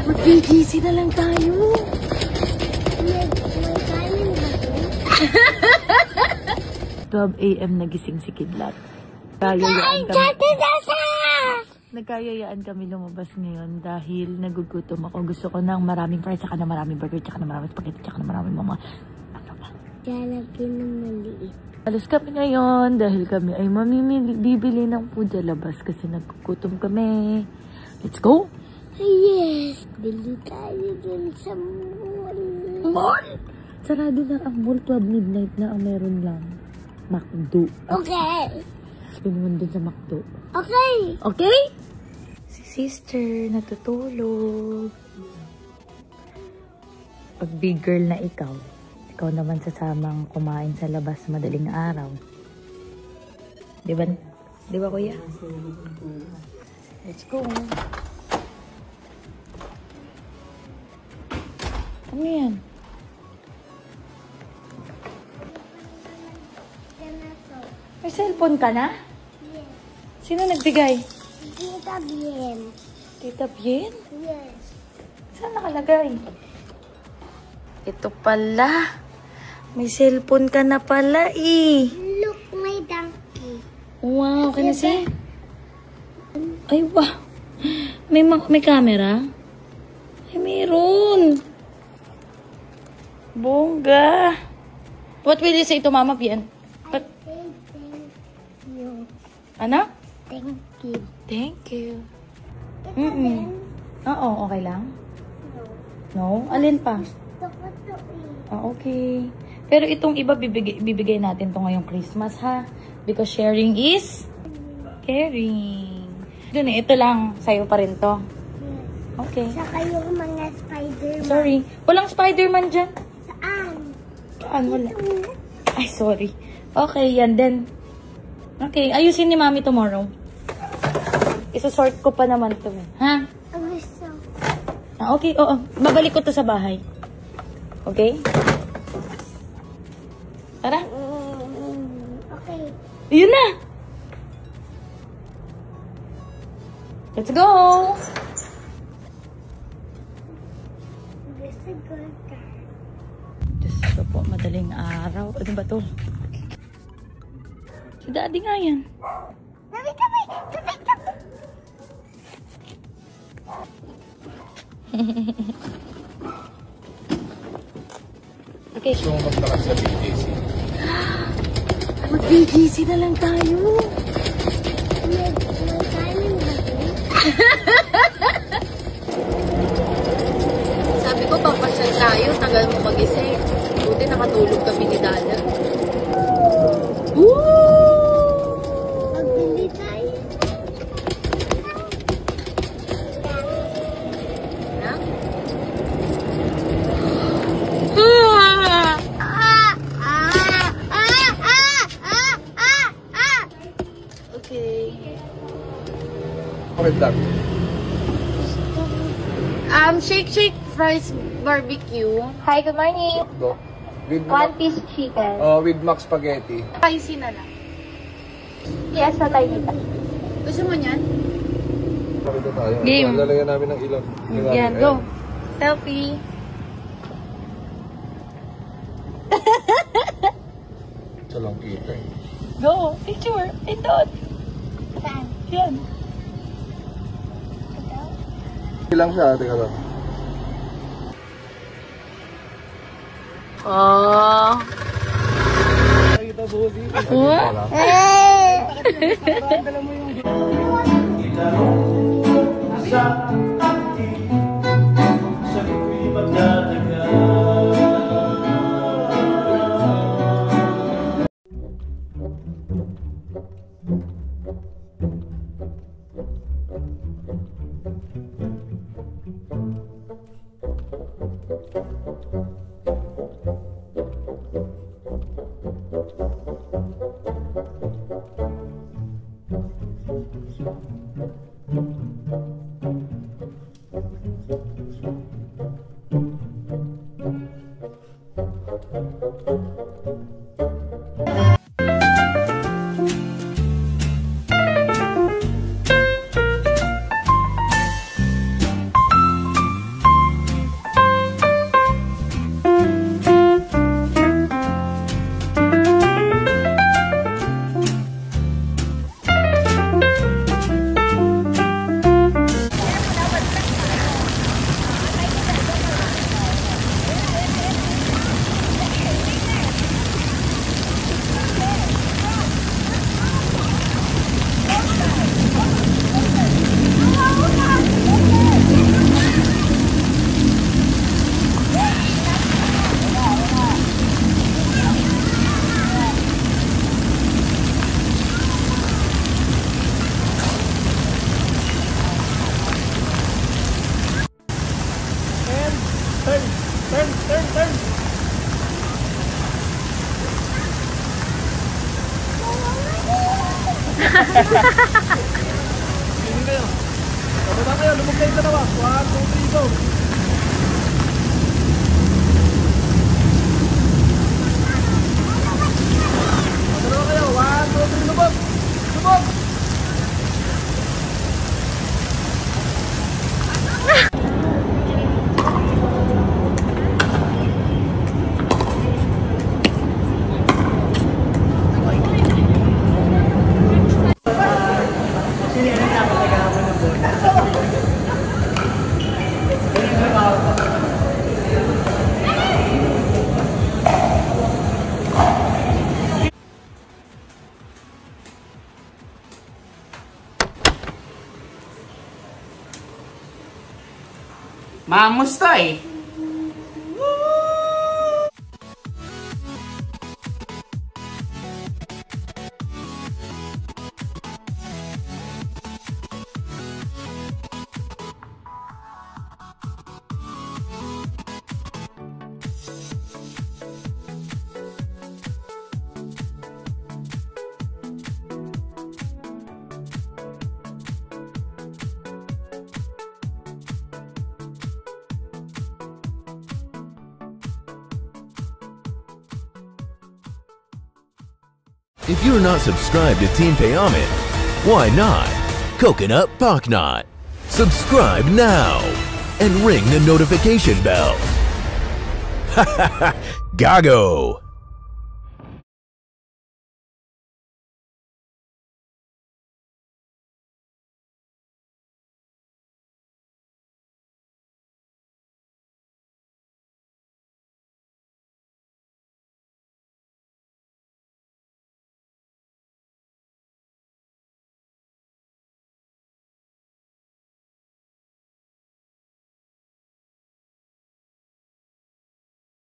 Mag-GC na lang tayo. May kanin ba ito? 12 AM nagising si Kidlat. Nagkayayaan kami lumabas ngayon dahil nagugutom ako. Gusto ko ng maraming fries, tsaka na maraming burger, tsaka na maraming spaghetti, tsaka na maraming mga... Ano ba? Lalagyan ng maliit. Alas kami ngayon dahil kami ay bibili ng food sa labas kasi nagkukutom kami. Let's go! Yes! Bili tayo din sa mall. Mall? Sarado na ang mall. 12 midnight na ang meron lang. McDo. Okay. Pinuwan dun sa McDo. Okay. Okay? Si sister natutulog. Pag big girl na ikaw naman sasamang kumain sa labas madaling araw. Diba? Diba, kuya? Let's go. Ano yan? May cellphone ka na? Yes. Sino nagbigay? Tita Bien. Tita Bien? Yes. Saan nakalagay? Ito pala. May cellphone ka na pala eh. Look, my donkey. Wow, can you see? Ay, wow. May camera? Ay, meron. Bongga. What will you say to Mama Bien? I say thank you. Ano? Thank you. Thank you. Ito din? Oo, okay lang? No. No? Alin pa? Gusto ko to eh. Okay. Pero itong iba bibigay natin to ngayong Christmas, ha? Because sharing is caring. Dun eh, ito lang. Sa'yo pa rin to. Yes. Okay. Saka yung mga Spider-Man. Sorry. Walang Spider-Man dyan. Saan? Saan? Wala. Ay, sorry. Okay, yan din. Okay, ayusin ni Mami tomorrow. Isosort ko pa naman to. Ha? Ang gusto. Okay, oo. Babalik ko to sa bahay. Okay? Tara. Okay. Yun na! Let's go! Gusto ko ka. Diyos ko po, madaling araw. Ano ba to? Si Daddy nga yan. Tabi! Okay. Gusto mo maglakas sa BGC? Mag-BGC na lang tayo. May kanin ba ito? Sabi ko, papasyal tayo. Tagal mo mag-isip. Buti nakatulog kami ni Dada. Woo! Magbili tayo. Okay. Red Dot. Shake fries barbecue. Hi, good morning. Do. With One piece chicken. with mac spaghetti. Spicy na lang. Yes, patay dito. Gusto mo niyan? Pakita tayo. Game. Lalagyan namin ng ilang. Yan, go. Selfie. Ito lang kita eh. Go. Picture. Ito. Saan? Yan. Ilang siya, teka lang. Oh. Nakita busi. What? Hindi kayo. Bababa kayo, lumog kayo dalawa. 1, 2, 3, go. Dalawa kayo, 1, 2, 3, lubog. Lubog. Mamusta eh. If you're not subscribed to Team Payaman, why not? Coconut Pocknot. Subscribe now and ring the notification bell. Gago!